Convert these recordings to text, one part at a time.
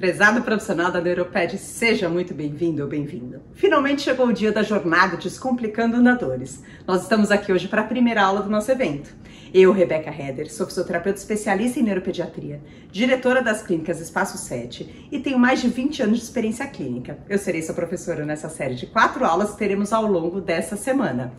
Prezado profissional da Neuroped, seja muito bem-vindo ou bem-vinda. Finalmente chegou o dia da jornada Descomplicando Andadores. Nós estamos aqui hoje para a primeira aula do nosso evento. Eu, Rebeca Heder, sou fisioterapeuta especialista em neuropediatria, diretora das clínicas Espaço 7 e tenho mais de 20 anos de experiência clínica. Eu serei sua professora nessa série de 4 aulas que teremos ao longo dessa semana.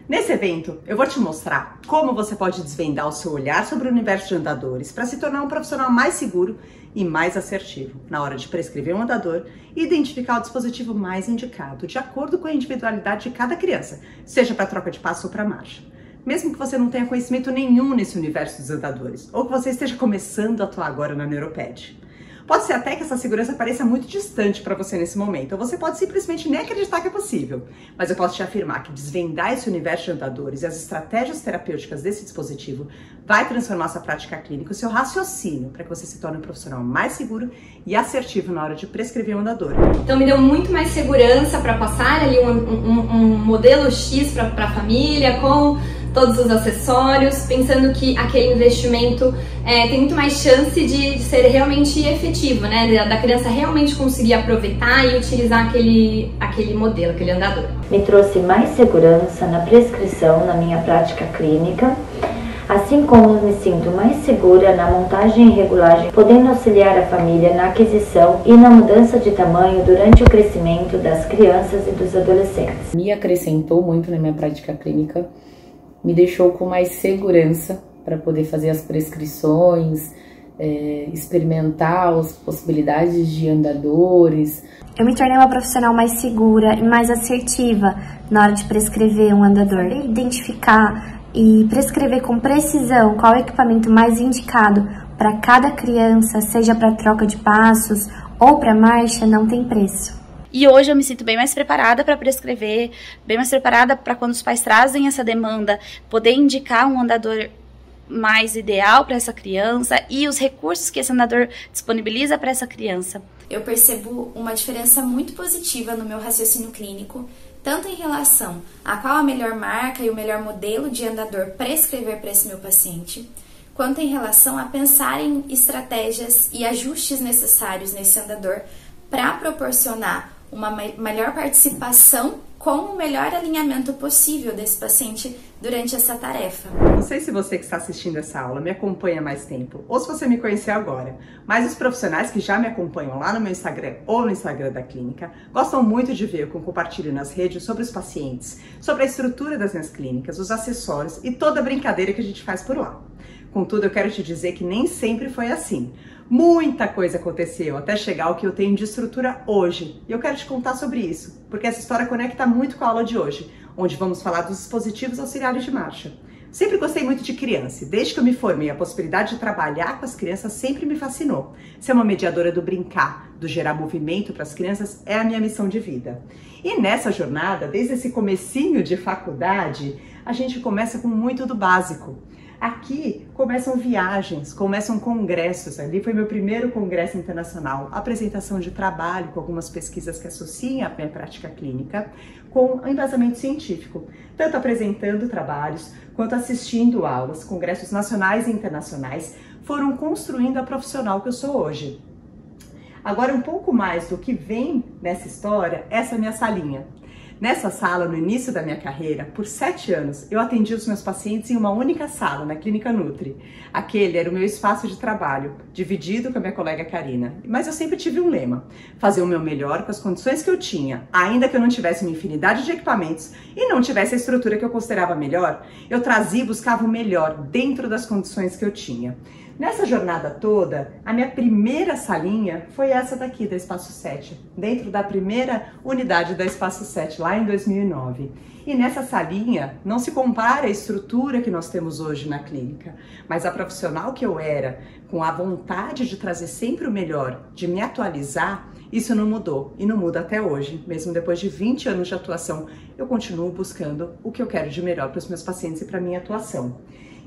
Nesse evento, eu vou te mostrar como você pode desvendar o seu olhar sobre o universo de andadores para se tornar um profissional mais seguro e mais assertivo na hora de prescrever um andador e identificar o dispositivo mais indicado de acordo com a individualidade de cada criança, seja para troca de passo ou para marcha. Mesmo que você não tenha conhecimento nenhum nesse universo dos andadores ou que você esteja começando a atuar agora na Neuroped. Pode ser até que essa segurança pareça muito distante para você nesse momento, ou você pode simplesmente nem acreditar que é possível. Mas eu posso te afirmar que desvendar esse universo de andadores e as estratégias terapêuticas desse dispositivo vai transformar sua prática clínica, o seu raciocínio, para que você se torne um profissional mais seguro e assertivo na hora de prescrever um andador. Então me deu muito mais segurança para passar ali um modelo X para a família, com todos os acessórios, pensando que aquele investimento tem muito mais chance de ser realmente efetivo, né? Da criança realmente conseguir aproveitar e utilizar aquele modelo, aquele andador. Me trouxe mais segurança na prescrição, na minha prática clínica, assim como me sinto mais segura na montagem e regulagem, podendo auxiliar a família na aquisição e na mudança de tamanho durante o crescimento das crianças e dos adolescentes. Me acrescentou muito na minha prática clínica, me deixou com mais segurança para poder fazer as prescrições, experimentar as possibilidades de andadores. Eu me tornei uma profissional mais segura e mais assertiva na hora de prescrever um andador. Identificar e prescrever com precisão qual é o equipamento mais indicado para cada criança, seja para troca de passos ou para marcha, não tem preço. E hoje eu me sinto bem mais preparada para prescrever, bem mais preparada para quando os pais trazem essa demanda, poder indicar um andador mais ideal para essa criança e os recursos que esse andador disponibiliza para essa criança. Eu percebo uma diferença muito positiva no meu raciocínio clínico, tanto em relação a qual a melhor marca e o melhor modelo de andador prescrever para esse meu paciente, quanto em relação a pensar em estratégias e ajustes necessários nesse andador para proporcionar uma melhor participação com o melhor alinhamento possível desse paciente durante essa tarefa. Não sei se você que está assistindo essa aula me acompanha há mais tempo ou se você me conheceu agora, mas os profissionais que já me acompanham lá no meu Instagram ou no Instagram da clínica gostam muito de ver o que eu compartilho nas redes sobre os pacientes, sobre a estrutura das minhas clínicas, os acessórios e toda a brincadeira que a gente faz por lá. Contudo, eu quero te dizer que nem sempre foi assim. Muita coisa aconteceu até chegar ao que eu tenho de estrutura hoje. E eu quero te contar sobre isso, porque essa história conecta muito com a aula de hoje, onde vamos falar dos dispositivos auxiliares de marcha. Sempre gostei muito de criança e desde que eu me formei, a possibilidade de trabalhar com as crianças sempre me fascinou. Ser uma mediadora do brincar, do gerar movimento para as crianças é a minha missão de vida. E nessa jornada, desde esse comecinho de faculdade, a gente começa com muito do básico. Aqui começam viagens, começam congressos. Ali foi meu primeiro congresso internacional, apresentação de trabalho com algumas pesquisas que associem a minha prática clínica com embasamento científico, tanto apresentando trabalhos quanto assistindo aulas. Congressos nacionais e internacionais foram construindo a profissional que eu sou hoje. Agora, um pouco mais do que vem nessa história, essa é a minha salinha. Nessa sala, no início da minha carreira, por 7 anos, eu atendi os meus pacientes em uma única sala, na Clínica Nutri. Aquele era o meu espaço de trabalho, dividido com a minha colega Karina. Mas eu sempre tive um lema: fazer o meu melhor com as condições que eu tinha. Ainda que eu não tivesse uma infinidade de equipamentos e não tivesse a estrutura que eu considerava melhor, eu trazia e buscava o melhor dentro das condições que eu tinha. Nessa jornada toda, a minha primeira salinha foi essa daqui da Espaço 7, dentro da primeira unidade da Espaço 7, lá em 2009. E nessa salinha não se compara a estrutura que nós temos hoje na clínica, mas a profissional que eu era, com a vontade de trazer sempre o melhor, de me atualizar, isso não mudou e não muda até hoje. Mesmo depois de 20 anos de atuação, eu continuo buscando o que eu quero de melhor para os meus pacientes e para a minha atuação.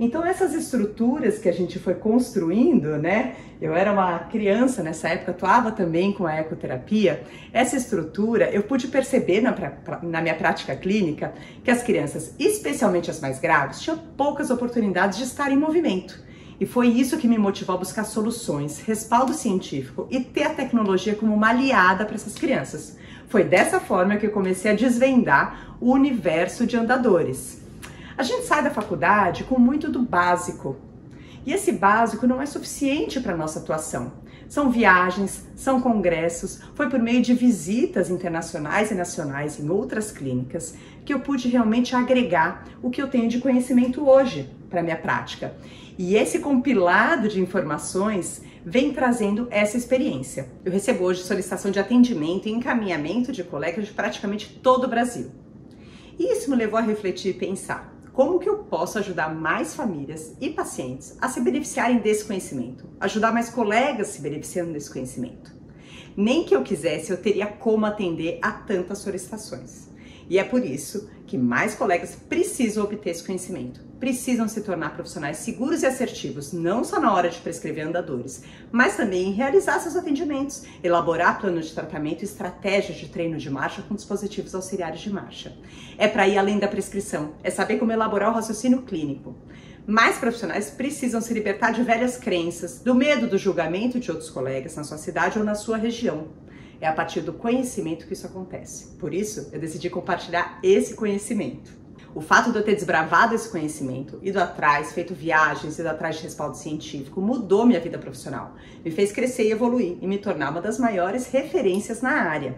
Então essas estruturas que a gente foi construindo, né? Eu era uma criança nessa época, atuava também com a ecoterapia. Essa estrutura, eu pude perceber na minha prática clínica que as crianças, especialmente as mais graves, tinham poucas oportunidades de estar em movimento. E foi isso que me motivou a buscar soluções, respaldo científico e ter a tecnologia como uma aliada para essas crianças. Foi dessa forma que eu comecei a desvendar o universo de andadores. A gente sai da faculdade com muito do básico. E esse básico não é suficiente para a nossa atuação. São viagens, são congressos, foi por meio de visitas internacionais e nacionais em outras clínicas que eu pude realmente agregar o que eu tenho de conhecimento hoje para a minha prática. E esse compilado de informações vem trazendo essa experiência. Eu recebo hoje solicitação de atendimento e encaminhamento de colegas de praticamente todo o Brasil. E isso me levou a refletir e pensar: como que eu posso ajudar mais famílias e pacientes a se beneficiarem desse conhecimento? Ajudar mais colegas se beneficiando desse conhecimento? Nem que eu quisesse, eu teria como atender a tantas solicitações. E é por isso que mais colegas precisam obter esse conhecimento. Precisam se tornar profissionais seguros e assertivos, não só na hora de prescrever andadores, mas também em realizar seus atendimentos, elaborar planos de tratamento e estratégias de treino de marcha com dispositivos auxiliares de marcha. É para ir além da prescrição, é saber como elaborar o raciocínio clínico. Mais profissionais precisam se libertar de velhas crenças, do medo do julgamento de outros colegas na sua cidade ou na sua região. É a partir do conhecimento que isso acontece. Por isso, eu decidi compartilhar esse conhecimento. O fato de eu ter desbravado esse conhecimento, ido atrás, feito viagens, ido atrás de respaldo científico, mudou minha vida profissional. Me fez crescer e evoluir e me tornar uma das maiores referências na área.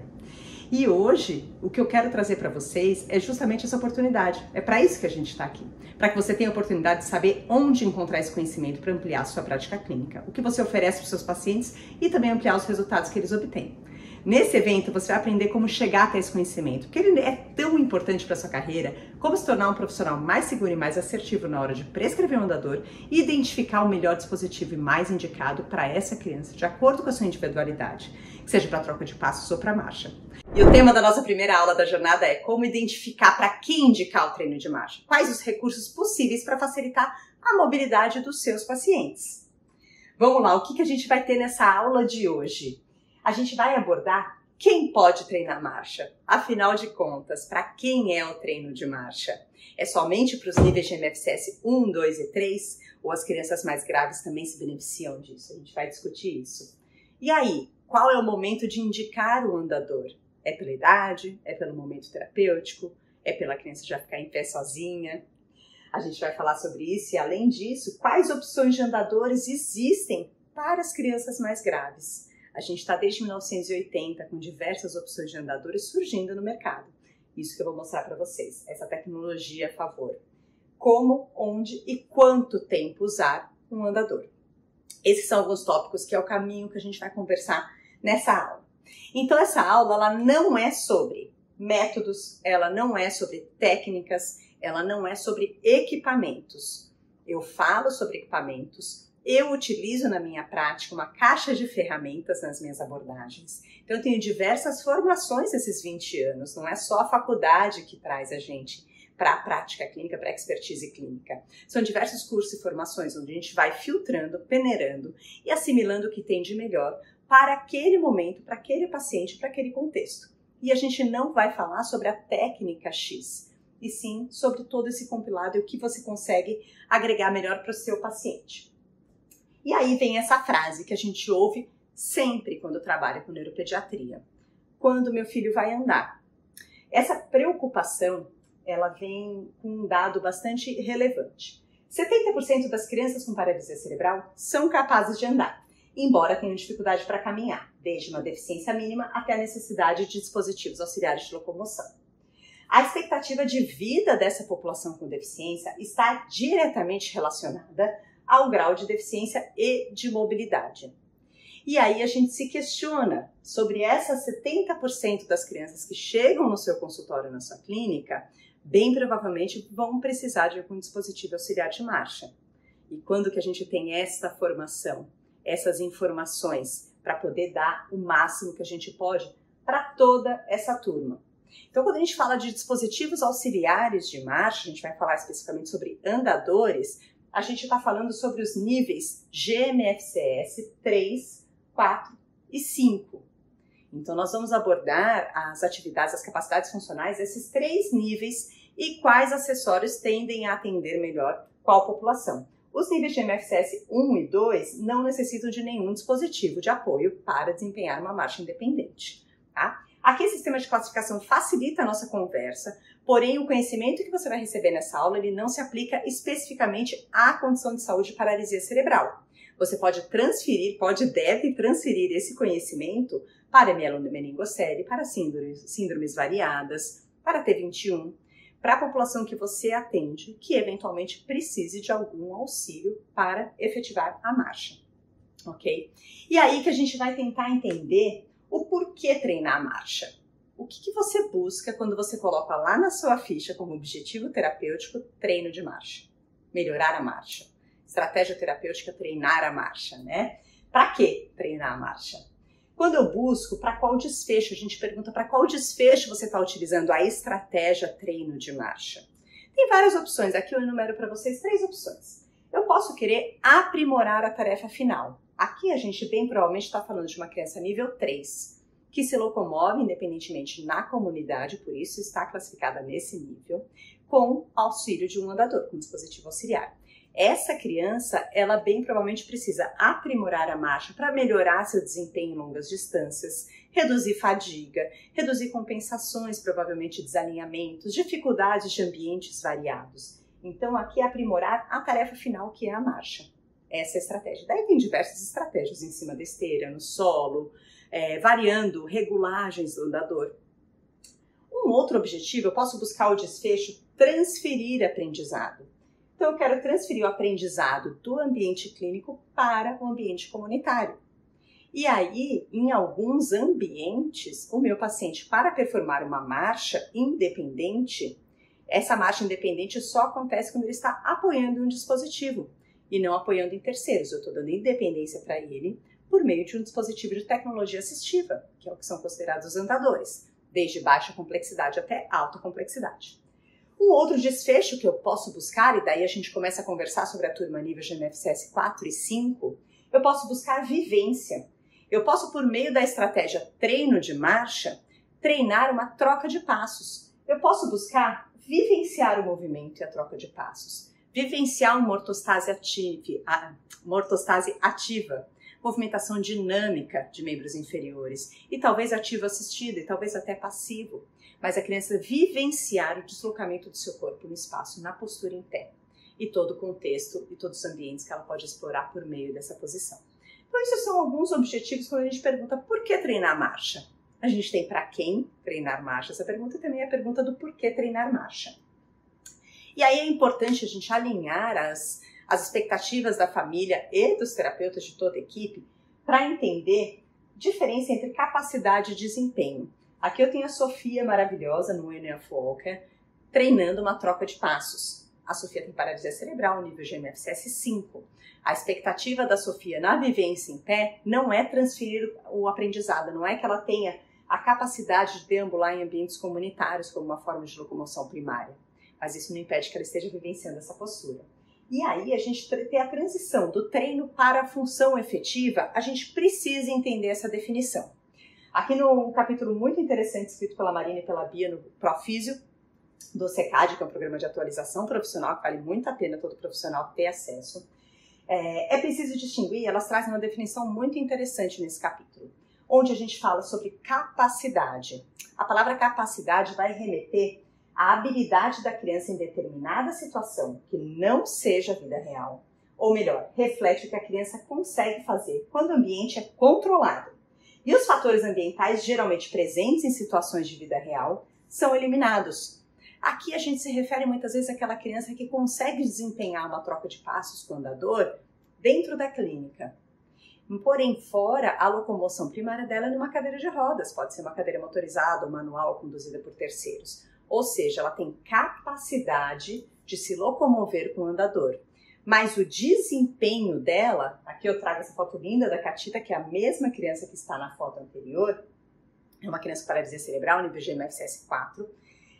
E hoje, o que eu quero trazer para vocês é justamente essa oportunidade. É para isso que a gente está aqui. Para que você tenha a oportunidade de saber onde encontrar esse conhecimento para ampliar a sua prática clínica. O que você oferece para os seus pacientes e também ampliar os resultados que eles obtêm. Nesse evento, você vai aprender como chegar até esse conhecimento, porque ele é tão importante para a sua carreira, como se tornar um profissional mais seguro e mais assertivo na hora de prescrever um andador e identificar o melhor dispositivo e mais indicado para essa criança, de acordo com a sua individualidade, seja para troca de passos ou para marcha. E o tema da nossa primeira aula da jornada é como identificar para quem indicar o treino de marcha, quais os recursos possíveis para facilitar a mobilidade dos seus pacientes. Vamos lá, o que a gente vai ter nessa aula de hoje? A gente vai abordar quem pode treinar marcha. Afinal de contas, para quem é o treino de marcha? É somente para os níveis de MFCS 1, 2 e 3? Ou as crianças mais graves também se beneficiam disso? A gente vai discutir isso. E aí, qual é o momento de indicar o andador? É pela idade? É pelo momento terapêutico? É pela criança já ficar em pé sozinha? A gente vai falar sobre isso e, além disso, quais opções de andadores existem para as crianças mais graves? A gente está desde 1980 com diversas opções de andadores surgindo no mercado. Isso que eu vou mostrar para vocês, essa tecnologia a favor. Como, onde e quanto tempo usar um andador. Esses são alguns tópicos que é o caminho que a gente vai conversar nessa aula. Então essa aula ela não é sobre métodos, ela não é sobre técnicas, ela não é sobre equipamentos. Eu falo sobre equipamentos. Eu utilizo na minha prática uma caixa de ferramentas nas minhas abordagens. Então eu tenho diversas formações nesses 20 anos, não é só a faculdade que traz a gente para a prática clínica, para a expertise clínica. São diversos cursos e formações onde a gente vai filtrando, peneirando e assimilando o que tem de melhor para aquele momento, para aquele paciente, para aquele contexto. E a gente não vai falar sobre a técnica X, e sim sobre todo esse compilado e o que você consegue agregar melhor para o seu paciente. E aí vem essa frase que a gente ouve sempre quando trabalha com neuropediatria. Quando meu filho vai andar? Essa preocupação, ela vem com um dado bastante relevante. 70% das crianças com paralisia cerebral são capazes de andar, embora tenham dificuldade para caminhar, desde uma deficiência mínima até a necessidade de dispositivos auxiliares de locomoção. A expectativa de vida dessa população com deficiência está diretamente relacionada ao grau de deficiência e de mobilidade. E aí a gente se questiona sobre essas 70% das crianças que chegam no seu consultório, na sua clínica, bem provavelmente vão precisar de algum dispositivo auxiliar de marcha. E quando que a gente tem esta formação, essas informações, para poder dar o máximo que a gente pode para toda essa turma? Então, quando a gente fala de dispositivos auxiliares de marcha, a gente vai falar especificamente sobre andadores, a gente está falando sobre os níveis GMFCS 3, 4 e 5. Então, nós vamos abordar as atividades, as capacidades funcionais desses 3 níveis e quais acessórios tendem a atender melhor qual população. Os níveis de MFCS 1 e 2 não necessitam de nenhum dispositivo de apoio para desempenhar uma marcha independente, tá? Aqui o sistema de classificação facilita a nossa conversa, porém o conhecimento que você vai receber nessa aula ele não se aplica especificamente à condição de saúde de paralisia cerebral. Você deve transferir esse conhecimento para mielomeningocele, para síndromes variadas, para T21, para a população que você atende, que eventualmente precise de algum auxílio para efetivar a marcha, ok? E aí que a gente vai tentar entender o porquê treinar a marcha. O que você busca quando você coloca lá na sua ficha como objetivo terapêutico treino de marcha? Melhorar a marcha. Estratégia terapêutica, treinar a marcha, né? Para que treinar a marcha? Quando eu busco, para qual desfecho? A gente pergunta para qual desfecho você está utilizando a estratégia treino de marcha. Tem várias opções, aqui eu enumero para vocês 3 opções. Eu posso querer aprimorar a tarefa final. Aqui a gente bem provavelmente está falando de uma criança nível 3, que se locomove independentemente na comunidade, por isso está classificada nesse nível, com auxílio de um andador, com dispositivo auxiliar. Essa criança, ela bem provavelmente precisa aprimorar a marcha para melhorar seu desempenho em longas distâncias, reduzir fadiga, reduzir compensações, provavelmente desalinhamentos, dificuldades de ambientes variados. Então, aqui é aprimorar a tarefa final, que é a marcha. Essa é a estratégia. Daí tem diversas estratégias em cima da esteira, no solo, variando regulagens do andador. Um outro objetivo, eu posso buscar o desfecho transferir aprendizado. Então, eu quero transferir o aprendizado do ambiente clínico para o ambiente comunitário. E aí, em alguns ambientes, o meu paciente, para performar uma marcha independente, essa marcha independente só acontece quando ele está apoiando um dispositivo e não apoiando em terceiros. Eu estou dando independência para ele por meio de um dispositivo de tecnologia assistiva, que é o que são considerados os andadores, desde baixa complexidade até alta complexidade. Um outro desfecho que eu posso buscar, e daí a gente começa a conversar sobre a turma nível de MFCS 4 e 5, eu posso buscar vivência. Eu posso, por meio da estratégia treino de marcha, treinar uma troca de passos. Eu posso buscar vivenciar o movimento e a troca de passos. Vivenciar uma ortostase ativa, movimentação dinâmica de membros inferiores, e talvez ativo assistido, e talvez até passivo. Mas a criança vivenciar o deslocamento do seu corpo no espaço, na postura em pé, e todo o contexto e todos os ambientes que ela pode explorar por meio dessa posição. Então, esses são alguns objetivos quando a gente pergunta por que treinar marcha. A gente tem para quem treinar marcha. Essa pergunta também é a pergunta do porquê treinar marcha. E aí é importante a gente alinhar as expectativas da família e dos terapeutas de toda a equipe para entender a diferença entre capacidade e desempenho. Aqui eu tenho a Sofia maravilhosa no NF Walker, treinando uma troca de passos. A Sofia tem paralisia cerebral, nível de MFCS 5. A expectativa da Sofia na vivência em pé não é transferir o aprendizado, não é que ela tenha a capacidade de deambular em ambientes comunitários como uma forma de locomoção primária. Mas isso não impede que ela esteja vivenciando essa postura. E aí a gente tem a transição do treino para a função efetiva, a gente precisa entender essa definição. Aqui no capítulo muito interessante escrito pela Marina e pela Bia no Profísio do SECAD, que é um programa de atualização profissional que vale muito a pena todo profissional ter acesso, é preciso distinguir, elas trazem uma definição muito interessante nesse capítulo, onde a gente fala sobre capacidade. A palavra capacidade vai remeter à habilidade da criança em determinada situação que não seja a vida real, ou melhor, reflete o que a criança consegue fazer quando o ambiente é controlado. E os fatores ambientais, geralmente presentes em situações de vida real, são eliminados. Aqui a gente se refere muitas vezes àquela criança que consegue desempenhar uma troca de passos com o andador dentro da clínica. Porém, fora, a locomoção primária dela é numa cadeira de rodas, pode ser uma cadeira motorizada ou manual conduzida por terceiros. Ou seja, ela tem capacidade de se locomover com o andador. Mas o desempenho dela, aqui eu trago essa foto linda da Catita, que é a mesma criança que está na foto anterior, é uma criança com paralisia cerebral, nível de MFCS 4,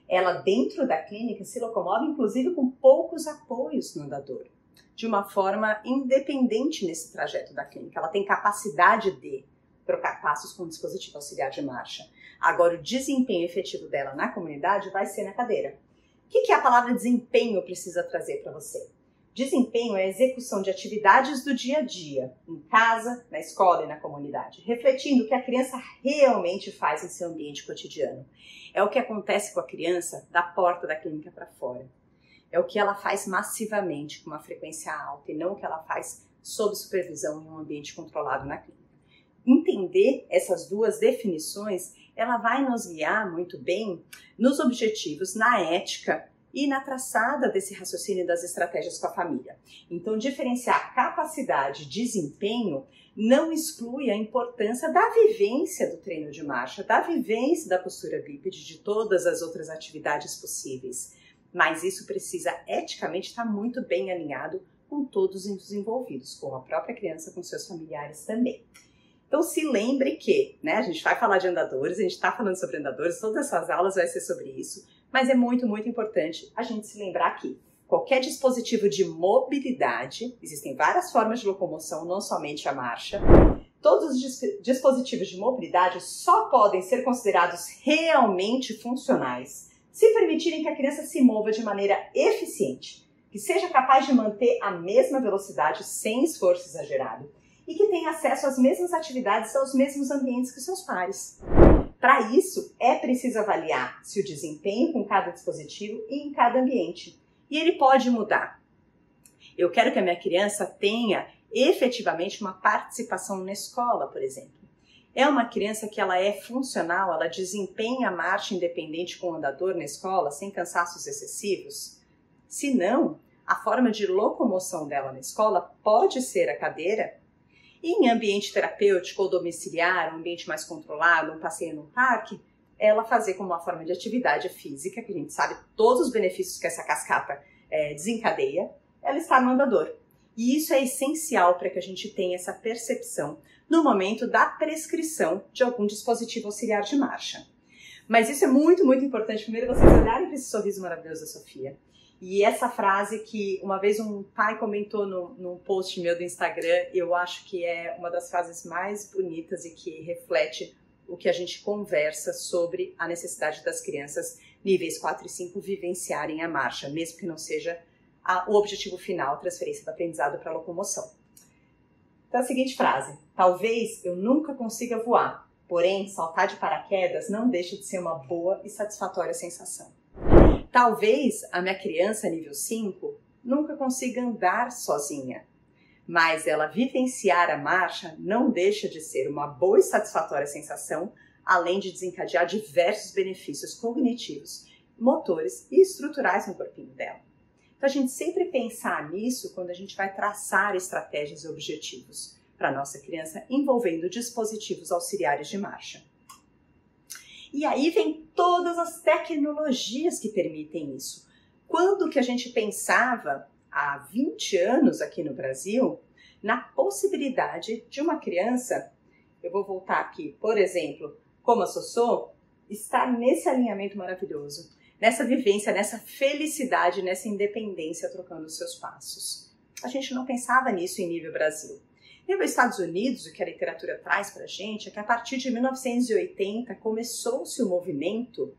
ela dentro da clínica se locomove inclusive com poucos apoios no andador, de uma forma independente nesse trajeto da clínica. Ela tem capacidade de trocar passos com o dispositivo auxiliar de marcha. Agora, o desempenho efetivo dela na comunidade vai ser na cadeira. O que a palavra desempenho precisa trazer para você? Desempenho é a execução de atividades do dia a dia, em casa, na escola e na comunidade, refletindo o que a criança realmente faz em seu ambiente cotidiano. É o que acontece com a criança da porta da clínica para fora. É o que ela faz massivamente, com uma frequência alta, e não o que ela faz sob supervisão em um ambiente controlado na clínica. Entender essas duas definições, ela vai nos guiar muito bem nos objetivos, na ética e na traçada desse raciocínio das estratégias com a família. Então, diferenciar capacidade e desempenho não exclui a importância da vivência do treino de marcha, da vivência da postura bípede, de todas as outras atividades possíveis. Mas isso precisa eticamente estar muito bem alinhado com todos os envolvidos, com a própria criança, com seus familiares também. Então se lembre que, a gente vai falar de andadores, a gente está falando sobre andadores, todas essas aulas vai ser sobre isso, mas é muito, muito importante a gente se lembrar que qualquer dispositivo de mobilidade, existem várias formas de locomoção, não somente a marcha, todos os dispositivos de mobilidade só podem ser considerados realmente funcionais se permitirem que a criança se mova de maneira eficiente, que seja capaz de manter a mesma velocidade sem esforço exagerado e que tenha acesso às mesmas atividades, aos mesmos ambientes que seus pares. Para isso, é preciso avaliar se o desempenho com cada dispositivo e em cada ambiente. E ele pode mudar. Eu quero que a minha criança tenha efetivamente uma participação na escola, por exemplo. É uma criança que ela é funcional, ela desempenha a marcha independente com o andador na escola, sem cansaços excessivos? Se não, a forma de locomoção dela na escola pode ser a cadeira. E em ambiente terapêutico ou domiciliar, um ambiente mais controlado, um passeio no parque, ela fazer como uma forma de atividade física, que a gente sabe todos os benefícios que essa cascata desencadeia, ela está no andador. E isso é essencial para que a gente tenha essa percepção no momento da prescrição de algum dispositivo auxiliar de marcha. Mas isso é muito, muito importante. Primeiro vocês olharem para esse sorriso maravilhoso da Sofia. E essa frase que uma vez um pai comentou num post meu do Instagram, eu acho que é uma das frases mais bonitas e que reflete o que a gente conversa sobre a necessidade das crianças níveis 4 e 5 vivenciarem a marcha, mesmo que não seja o objetivo final, a transferência do aprendizado para a locomoção. Então a seguinte frase: talvez eu nunca consiga voar, porém saltar de paraquedas não deixa de ser uma boa e satisfatória sensação. Talvez a minha criança nível 5 nunca consiga andar sozinha, mas ela vivenciar a marcha não deixa de ser uma boa e satisfatória sensação, além de desencadear diversos benefícios cognitivos, motores e estruturais no corpinho dela. Então a gente sempre pensar nisso quando a gente vai traçar estratégias e objetivos para a nossa criança envolvendo dispositivos auxiliares de marcha. E aí vem todas as tecnologias que permitem isso. Quando que a gente pensava, há 20 anos aqui no Brasil, na possibilidade de uma criança, eu vou voltar aqui, por exemplo, como a Sossô, estar nesse alinhamento maravilhoso, nessa vivência, nessa felicidade, nessa independência, trocando os seus passos. A gente não pensava nisso em nível Brasil. Nível Estados Unidos, o que a literatura traz para a gente é que a partir de 1980 começou-se o movimento,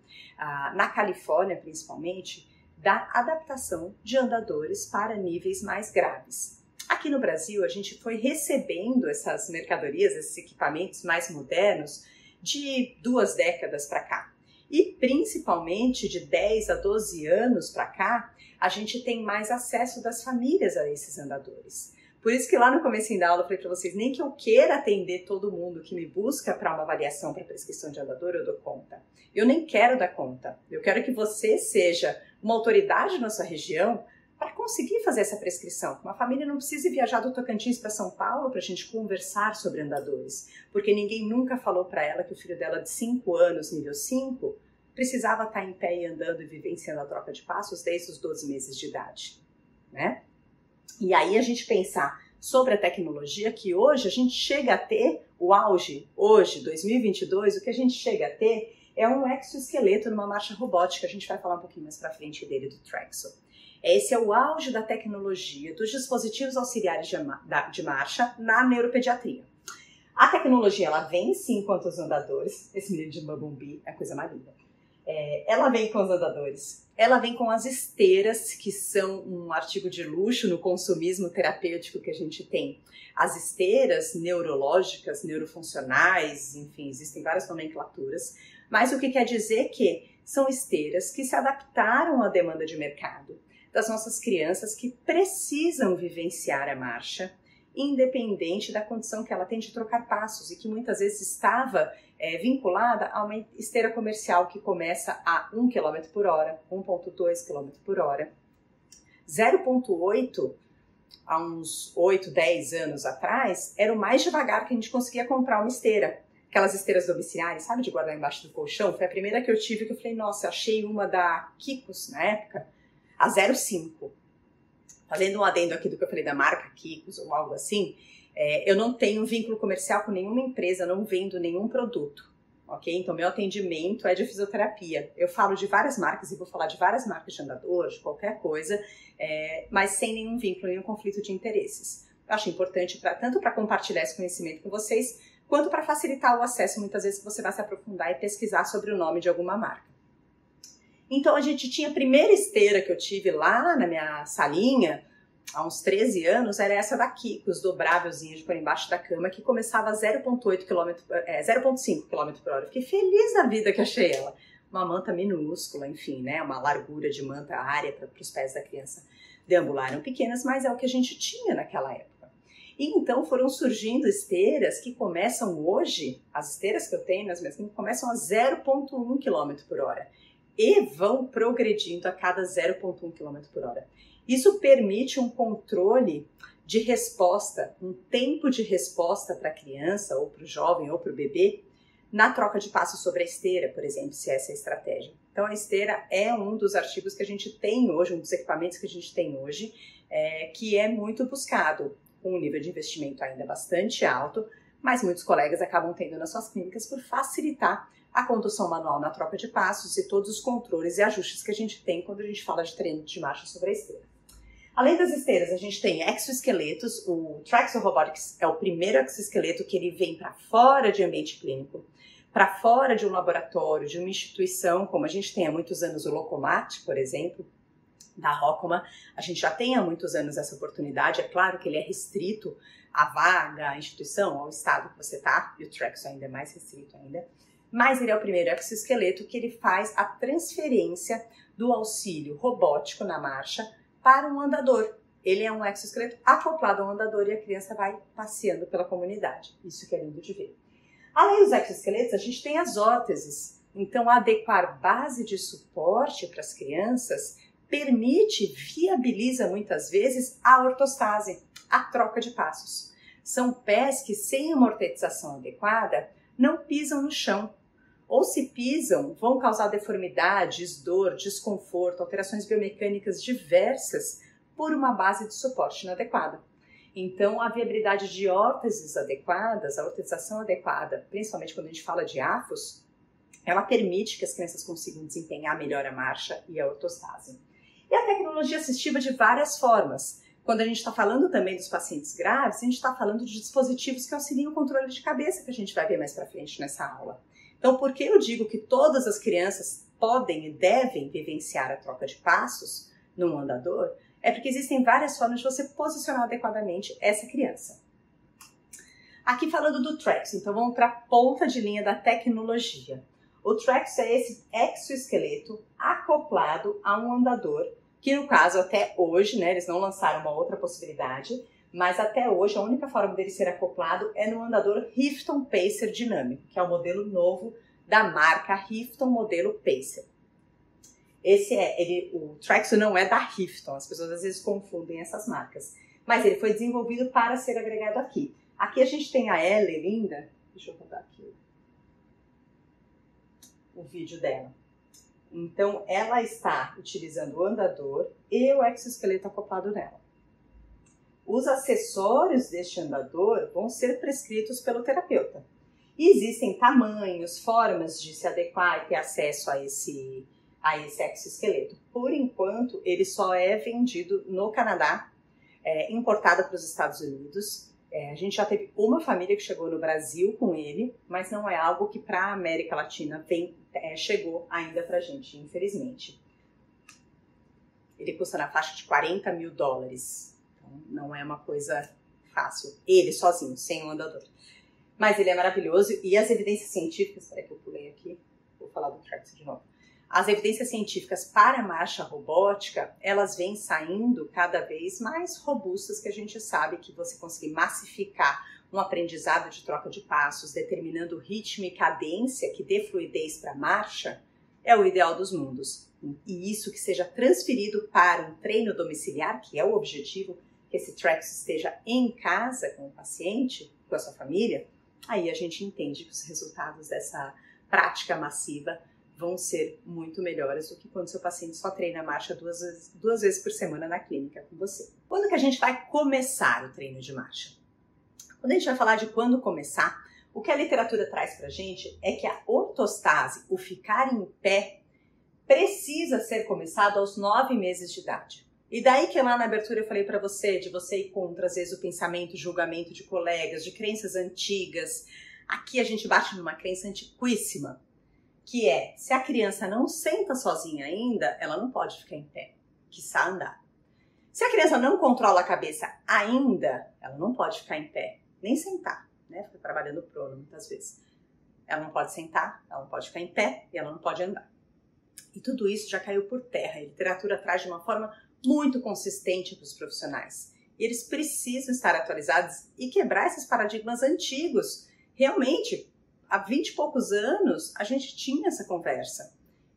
na Califórnia principalmente, da adaptação de andadores para níveis mais graves. Aqui no Brasil, a gente foi recebendo essas mercadorias, esses equipamentos mais modernos de 2 décadas para cá. E principalmente de 10 a 12 anos para cá, a gente tem mais acesso das famílias a esses andadores. Por isso que lá no comecinho da aula eu falei para vocês, nem que eu queira atender todo mundo que me busca para uma avaliação para prescrição de andador, eu dou conta. Eu nem quero dar conta. Eu quero que você seja uma autoridade na sua região para conseguir fazer essa prescrição. Uma família não precisa viajar do Tocantins para São Paulo para a gente conversar sobre andadores, porque ninguém nunca falou para ela que o filho dela de 5 anos, nível 5, precisava estar em pé e andando e vivenciando a troca de passos desde os 12 meses de idade, né? E aí a gente pensar sobre a tecnologia, que hoje a gente chega a ter o auge, hoje, 2022, o que a gente chega a ter é um exoesqueleto numa marcha robótica. A gente vai falar um pouquinho mais pra frente dele, do Trexel. Esse é o auge da tecnologia, dos dispositivos auxiliares de marcha na neuropediatria. A tecnologia, ela vem sim quanto aos andadores, esse menino de Bumblebee é a coisa mais linda. ela vem com os andadores, ela vem com as esteiras, que são um artigo de luxo no consumismo terapêutico que a gente tem. As esteiras neurológicas, neurofuncionais, enfim, existem várias nomenclaturas, mas o que quer dizer que são esteiras que se adaptaram à demanda de mercado das nossas crianças que precisam vivenciar a marcha, independente da condição que ela tem de trocar passos e que muitas vezes estava vinculada a uma esteira comercial que começa a 1 km por hora, 1,2 km por hora. 0,8 há uns 8, 10 anos atrás era o mais devagar que a gente conseguia comprar uma esteira. Aquelas esteiras domiciliares, sabe, de guardar embaixo do colchão? Foi a primeira que eu tive que eu falei, nossa, achei uma da Kikos na época, a 0,5. Fazendo um adendo aqui do que eu falei da marca Kikos ou algo assim, eu não tenho vínculo comercial com nenhuma empresa, não vendo nenhum produto, ok? Então, meu atendimento é de fisioterapia. Eu falo de várias marcas e vou falar de várias marcas de andador, de qualquer coisa, mas sem nenhum vínculo, nenhum conflito de interesses. Eu acho importante tanto para compartilhar esse conhecimento com vocês, quanto para facilitar o acesso, muitas vezes, que você vai se aprofundar e pesquisar sobre o nome de alguma marca. Então, a gente tinha a primeira esteira que eu tive lá na minha salinha, há uns 13 anos, era essa da Kikos, dobrávelzinha de por embaixo da cama, que começava a 0,5 km por hora. Fiquei feliz da vida que achei ela. Uma manta minúscula, enfim, né? Uma largura de manta, área para os pés da criança deambular eram pequenas, mas é o que a gente tinha naquela época. E então foram surgindo esteiras que começam hoje, as esteiras que eu tenho nas minhas começam a 0,1 km por hora. E vão progredindo a cada 0,1 km por hora. Isso permite um controle de resposta, um tempo de resposta para a criança, ou para o jovem, ou para o bebê, na troca de passos sobre a esteira, por exemplo, se essa é a estratégia. Então, a esteira é um dos artigos que a gente tem hoje, um dos equipamentos que a gente tem hoje, que é muito buscado, com um nível de investimento ainda bastante alto, mas muitos colegas acabam tendo nas suas clínicas por facilitar a condução manual na troca de passos e todos os controles e ajustes que a gente tem quando a gente fala de treino de marcha sobre a esteira. Além das esteiras, a gente tem exoesqueletos. O Traxo Robotics é o primeiro exoesqueleto que ele vem para fora de ambiente clínico, para fora de um laboratório, de uma instituição, como a gente tem há muitos anos o Locomat, por exemplo, da Rocoma. A gente já tem há muitos anos essa oportunidade. É claro que ele é restrito à vaga, à instituição, ao estado que você está, e o Traxo ainda é mais restrito ainda. Mas ele é o primeiro exoesqueleto que ele faz a transferência do auxílio robótico na marcha para um andador. Ele é um exoesqueleto acoplado a um andador e a criança vai passeando pela comunidade. Isso que é lindo de ver. Além dos exoesqueletos, a gente tem as órteses. Então, adequar base de suporte para as crianças viabiliza muitas vezes a ortostase, a troca de passos. São pés que, sem uma ortetização adequada, não pisam no chão. Ou se pisam, vão causar deformidades, dor, desconforto, alterações biomecânicas diversas por uma base de suporte inadequada. Então, a viabilidade de órteses adequadas, a ortetização adequada, principalmente quando a gente fala de AFOS, ela permite que as crianças consigam desempenhar melhor a marcha e a ortostase. E a tecnologia assistiva de várias formas. Quando a gente está falando também dos pacientes graves, a gente está falando de dispositivos que auxiliam o controle de cabeça, que a gente vai ver mais para frente nessa aula. Então, por que eu digo que todas as crianças podem e devem vivenciar a troca de passos num andador? É porque existem várias formas de você posicionar adequadamente essa criança. Aqui falando do Traxo, então vamos para a ponta de linha da tecnologia. O Traxo é esse exoesqueleto acoplado a um andador, que no caso até hoje, né, eles não lançaram uma outra possibilidade, mas até hoje a única forma dele ser acoplado é no andador Rifton Pacer dinâmico, que é o modelo novo da marca Rifton modelo Pacer. O Traxo não é da Rifton, as pessoas às vezes confundem essas marcas, mas ele foi desenvolvido para ser agregado aqui. Aqui a gente tem a Ellie linda, deixa eu botar aqui o vídeo dela. Então ela está utilizando o andador e o exoesqueleto acoplado nela. Os acessórios deste andador vão ser prescritos pelo terapeuta. E existem tamanhos, formas de se adequar e ter acesso a esse exoesqueleto. Por enquanto, ele só é vendido no Canadá, importado para os Estados Unidos. A gente já teve uma família que chegou no Brasil com ele, mas não é algo que para a América Latina chegou ainda pra gente, infelizmente. Ele custa na faixa de $40 mil. Então, não é uma coisa fácil. Ele sozinho, sem um andador. Mas ele é maravilhoso e as evidências científicas... Espera que eu pulei aqui. Vou falar do Trax de novo. As evidências científicas para a marcha robótica, elas vêm saindo cada vez mais robustas, que a gente sabe que você conseguir massificar um aprendizado de troca de passos, determinando ritmo e cadência que dê fluidez para a marcha, é o ideal dos mundos. E isso que seja transferido para um treino domiciliar, que é o objetivo, que esse Trax esteja em casa com o paciente, com a sua família, aí a gente entende que os resultados dessa prática massiva vão ser muito melhores do que quando seu paciente só treina a marcha duas vezes por semana na clínica com você. Quando que a gente vai começar o treino de marcha? Quando a gente vai falar de quando começar, o que a literatura traz pra gente é que a ortostase, o ficar em pé, precisa ser começado aos 9 meses de idade. E daí que lá na abertura eu falei pra você, de você ir contra, às vezes, o pensamento, o julgamento de colegas, de crenças antigas. Aqui a gente bate numa crença antiquíssima, que é, se a criança não senta sozinha ainda, ela não pode ficar em pé, quiçá andar. Se a criança não controla a cabeça ainda, ela não pode ficar em pé, nem sentar, né? Fica trabalhando prono muitas vezes. Ela não pode sentar, ela não pode ficar em pé e ela não pode andar. E tudo isso já caiu por terra. A literatura traz de uma forma muito consistente para os profissionais. E eles precisam estar atualizados e quebrar esses paradigmas antigos. Realmente, há 20 e poucos anos, a gente tinha essa conversa.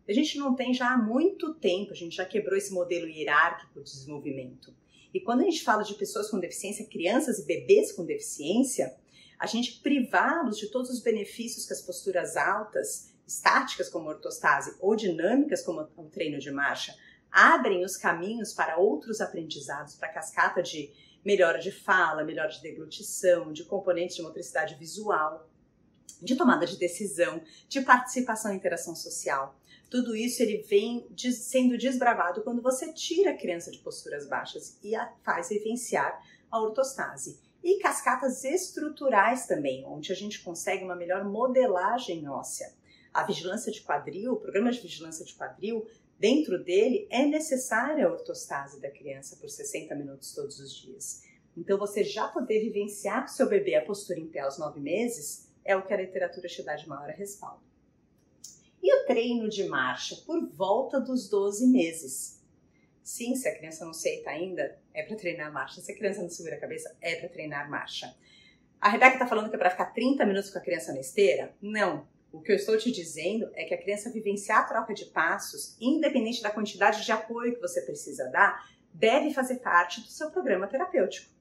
A gente não tem já há muito tempo, a gente já quebrou esse modelo hierárquico de desenvolvimento. E quando a gente fala de pessoas com deficiência, crianças e bebês com deficiência, a gente privá-los de todos os benefícios que as posturas altas, estáticas como a ortostase ou dinâmicas como o treino de marcha, abrem os caminhos para outros aprendizados, para a cascata de melhora de fala, melhora de deglutição, de componentes de motricidade visual, de tomada de decisão, de participação e interação social. Tudo isso ele vem sendo desbravado quando você tira a criança de posturas baixas e a faz vivenciar a ortostase. E cascatas estruturais também, onde a gente consegue uma melhor modelagem óssea. A vigilância de quadril, o programa de vigilância de quadril, dentro dele é necessária a ortostase da criança por 60 minutos todos os dias. Então você já poder vivenciar com o seu bebê a postura em pé aos 9 meses é o que a literatura te dá de maior respaldo. E o treino de marcha por volta dos 12 meses. Sim, se a criança não aceita ainda, é para treinar marcha. Se a criança não segura a cabeça, é para treinar marcha. A Rebeca está falando que é para ficar 30 minutos com a criança na esteira? Não. O que eu estou te dizendo é que a criança vivenciar a troca de passos, independente da quantidade de apoio que você precisa dar, deve fazer parte do seu programa terapêutico.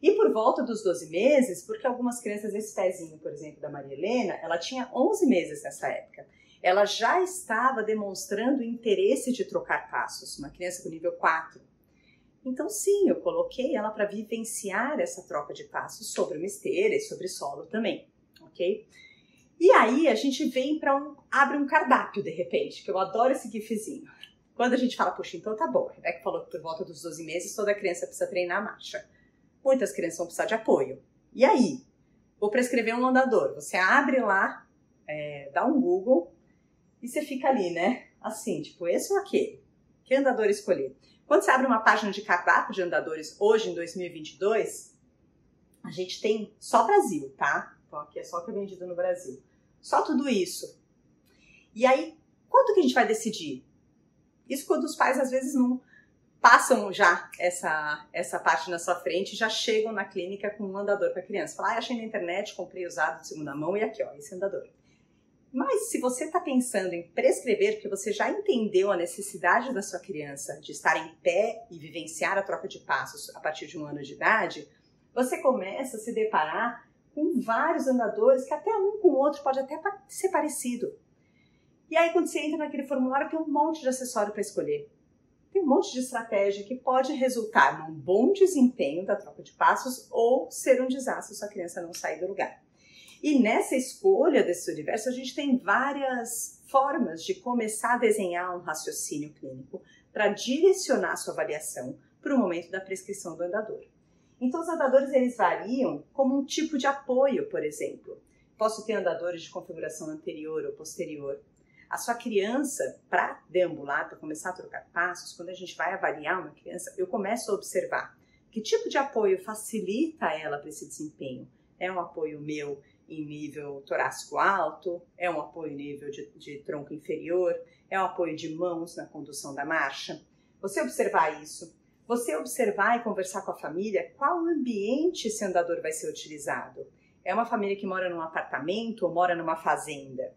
E por volta dos 12 meses, porque algumas crianças, esse pezinho, por exemplo, da Maria Helena, ela tinha 11 meses nessa época. Ela já estava demonstrando interesse de trocar passos, uma criança com nível 4. Então sim, eu coloquei ela para vivenciar essa troca de passos sobre uma esteira e sobre solo também, ok? E aí a gente vem abre um cardápio de repente, que eu adoro esse gifzinho. Quando a gente fala, puxa, então tá bom, a Rebeca falou que por volta dos 12 meses toda criança precisa treinar a marcha. Muitas crianças vão precisar de apoio. E aí? Vou prescrever um andador. Você abre lá, dá um Google e você fica ali, né? Assim, tipo, esse ou aquele? Que andador escolher? Quando você abre uma página de cardápio de andadores hoje, em 2022, a gente tem só Brasil, tá? Então aqui é só o que é vendido no Brasil. Só tudo isso. E aí, quanto que a gente vai decidir? Isso quando os pais às vezes não passam já essa parte na sua frente e já chegam na clínica com um andador para criança. Falam, achei na internet, comprei usado de segunda mão e aqui, ó, esse andador. Mas se você está pensando em prescrever, porque você já entendeu a necessidade da sua criança de estar em pé e vivenciar a troca de passos a partir de 1 ano de idade, você começa a se deparar com vários andadores que até um com o outro pode até ser parecido. E aí quando você entra naquele formulário tem um monte de acessório para escolher. Tem um monte de estratégia que pode resultar num bom desempenho da troca de passos ou ser um desastre se a criança não sair do lugar. E nessa escolha desse universo, a gente tem várias formas de começar a desenhar um raciocínio clínico para direcionar a sua avaliação para o momento da prescrição do andador. Então os andadores eles variam como um tipo de apoio, por exemplo. Posso ter andadores de configuração anterior ou posterior. A sua criança, para deambular, para começar a trocar passos, quando a gente vai avaliar uma criança, eu começo a observar que tipo de apoio facilita ela para esse desempenho. É um apoio meu em nível torácico alto? É um apoio em nível de tronco inferior? É um apoio de mãos na condução da marcha? Você observar isso, você observar e conversar com a família qual ambiente esse andador vai ser utilizado. É uma família que mora num apartamento ou mora numa fazenda?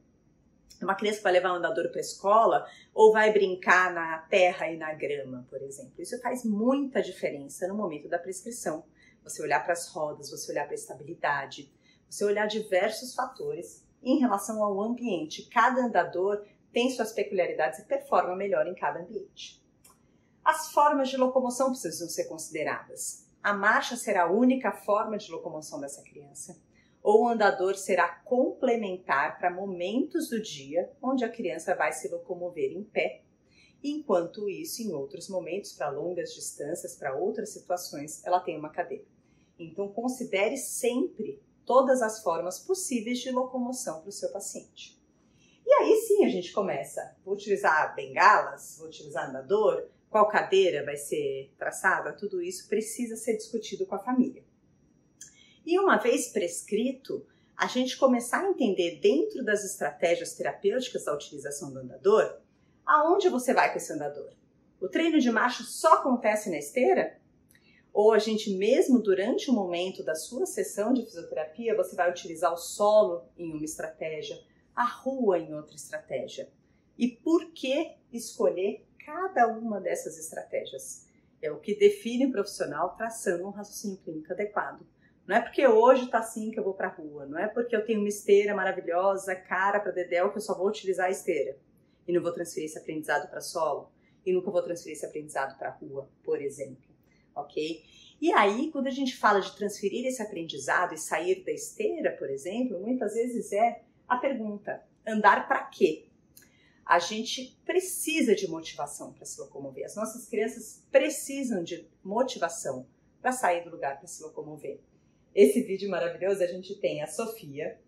Uma criança que vai levar o andador para a escola ou vai brincar na terra e na grama, por exemplo. Isso faz muita diferença no momento da prescrição. Você olhar para as rodas, você olhar para a estabilidade, você olhar diversos fatores em relação ao ambiente. Cada andador tem suas peculiaridades e performa melhor em cada ambiente. As formas de locomoção precisam ser consideradas. A marcha será a única forma de locomoção dessa criança? Ou o andador será complementar para momentos do dia onde a criança vai se locomover em pé, enquanto isso, em outros momentos, para longas distâncias, para outras situações, ela tem uma cadeira. Então, considere sempre todas as formas possíveis de locomoção para o seu paciente. E aí sim a gente começa. Vou utilizar bengalas? Vou utilizar andador? Qual cadeira vai ser traçada? Tudo isso precisa ser discutido com a família. E uma vez prescrito, a gente começar a entender dentro das estratégias terapêuticas da utilização do andador, aonde você vai com esse andador? O treino de marcha só acontece na esteira? Ou a gente mesmo durante o momento da sua sessão de fisioterapia, você vai utilizar o solo em uma estratégia, a rua em outra estratégia? E por que escolher cada uma dessas estratégias? É o que define o profissional traçando um raciocínio clínico adequado. Não é porque hoje tá assim que eu vou para a rua, não é porque eu tenho uma esteira maravilhosa, cara para dedéu, que eu só vou utilizar a esteira e não vou transferir esse aprendizado para solo e nunca vou transferir esse aprendizado para a rua, por exemplo, ok? E aí, quando a gente fala de transferir esse aprendizado e sair da esteira, por exemplo, muitas vezes é a pergunta, andar para quê? A gente precisa de motivação para se locomover, as nossas crianças precisam de motivação para sair do lugar para se locomover. Esse vídeo maravilhoso, a gente tem a Sofia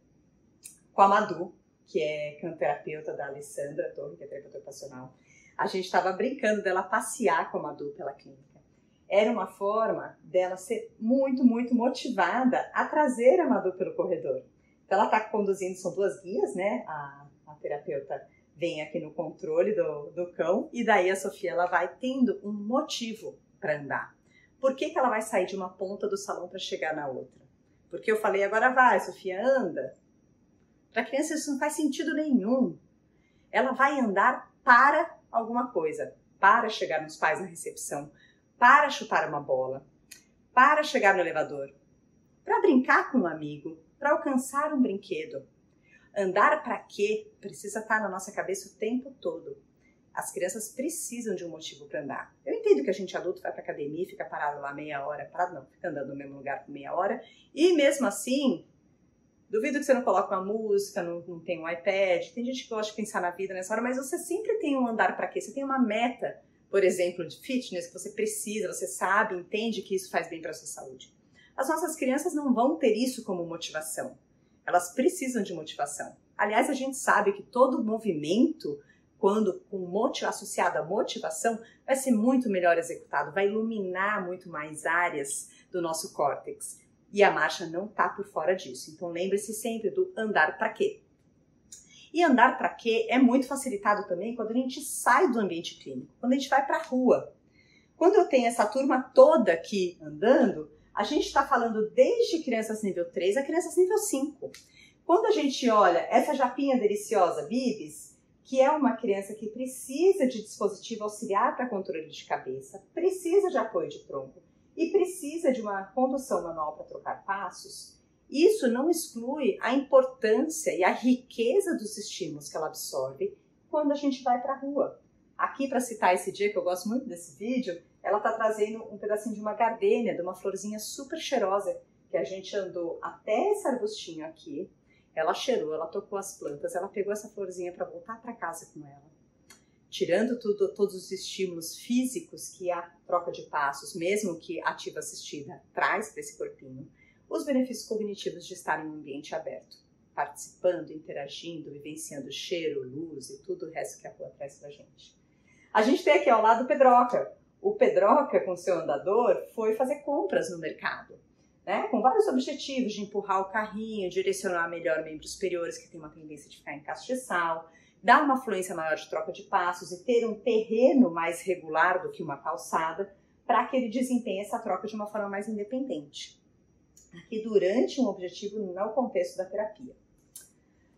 com a Madu, que é cantoterapeuta da Alessandra Torre, que é terapeuta ocupacional. A gente estava brincando dela passear com a Madu pela clínica. Era uma forma dela ser muito, muito motivada a trazer a Madu pelo corredor. Então ela está conduzindo, são duas guias, né? A terapeuta vem aqui no controle do cão e daí a Sofia ela vai tendo um motivo para andar. Por que ela vai sair de uma ponta do salão para chegar na outra? Porque eu falei, agora vai, Sofia, anda. Para a criança isso não faz sentido nenhum. Ela vai andar para alguma coisa, para chegar nos pais na recepção, para chutar uma bola, para chegar no elevador, para brincar com um amigo, para alcançar um brinquedo. Andar para quê? Precisa estar na nossa cabeça o tempo todo. As crianças precisam de um motivo para andar. Eu entendo que a gente adulto vai para academia e fica parado lá meia hora, fica andando no mesmo lugar por meia hora, e mesmo assim, duvido que você não coloque uma música, não tem um iPad, tem gente que gosta de pensar na vida nessa hora, mas você sempre tem um andar para quê? Você tem uma meta, por exemplo, de fitness que você precisa, você sabe, entende que isso faz bem para a sua saúde. As nossas crianças não vão ter isso como motivação. Elas precisam de motivação. Aliás, a gente sabe que todo movimento, quando associado à motivação, vai ser muito melhor executado, vai iluminar muito mais áreas do nosso córtex. E a marcha não está por fora disso. Então lembre-se sempre do andar para quê. E andar para quê é muito facilitado também quando a gente sai do ambiente clínico, quando a gente vai para a rua. Quando eu tenho essa turma toda aqui andando, a gente está falando desde crianças nível 3 a crianças nível 5. Quando a gente olha essa japinha deliciosa, Bibis, que é uma criança que precisa de dispositivo auxiliar para controle de cabeça, precisa de apoio de tronco e precisa de uma condução manual para trocar passos, isso não exclui a importância e a riqueza dos estímulos que ela absorve quando a gente vai para a rua. Aqui, para citar esse dia, que eu gosto muito desse vídeo, ela está trazendo um pedacinho de uma gardênia, de uma florzinha super cheirosa, que a gente andou até esse arbustinho aqui, ela cheirou, ela tocou as plantas, ela pegou essa florzinha para voltar para casa com ela. tirando todos os estímulos físicos que a troca de passos, mesmo que ativa assistida, traz para esse corpinho, os benefícios cognitivos de estar em um ambiente aberto, participando, interagindo, vivenciando cheiro, luz e tudo o resto que a rua traz pra gente. A gente tem aqui ao lado o Pedroca. O Pedroca, com seu andador, foi fazer compras no mercado, né? Com vários objetivos de empurrar o carrinho, direcionar melhor membros superiores que tem uma tendência de ficar em castiçal, dar uma fluência maior de troca de passos e ter um terreno mais regular do que uma calçada para que ele desempenhe essa troca de uma forma mais independente. Aqui durante um objetivo no contexto da terapia.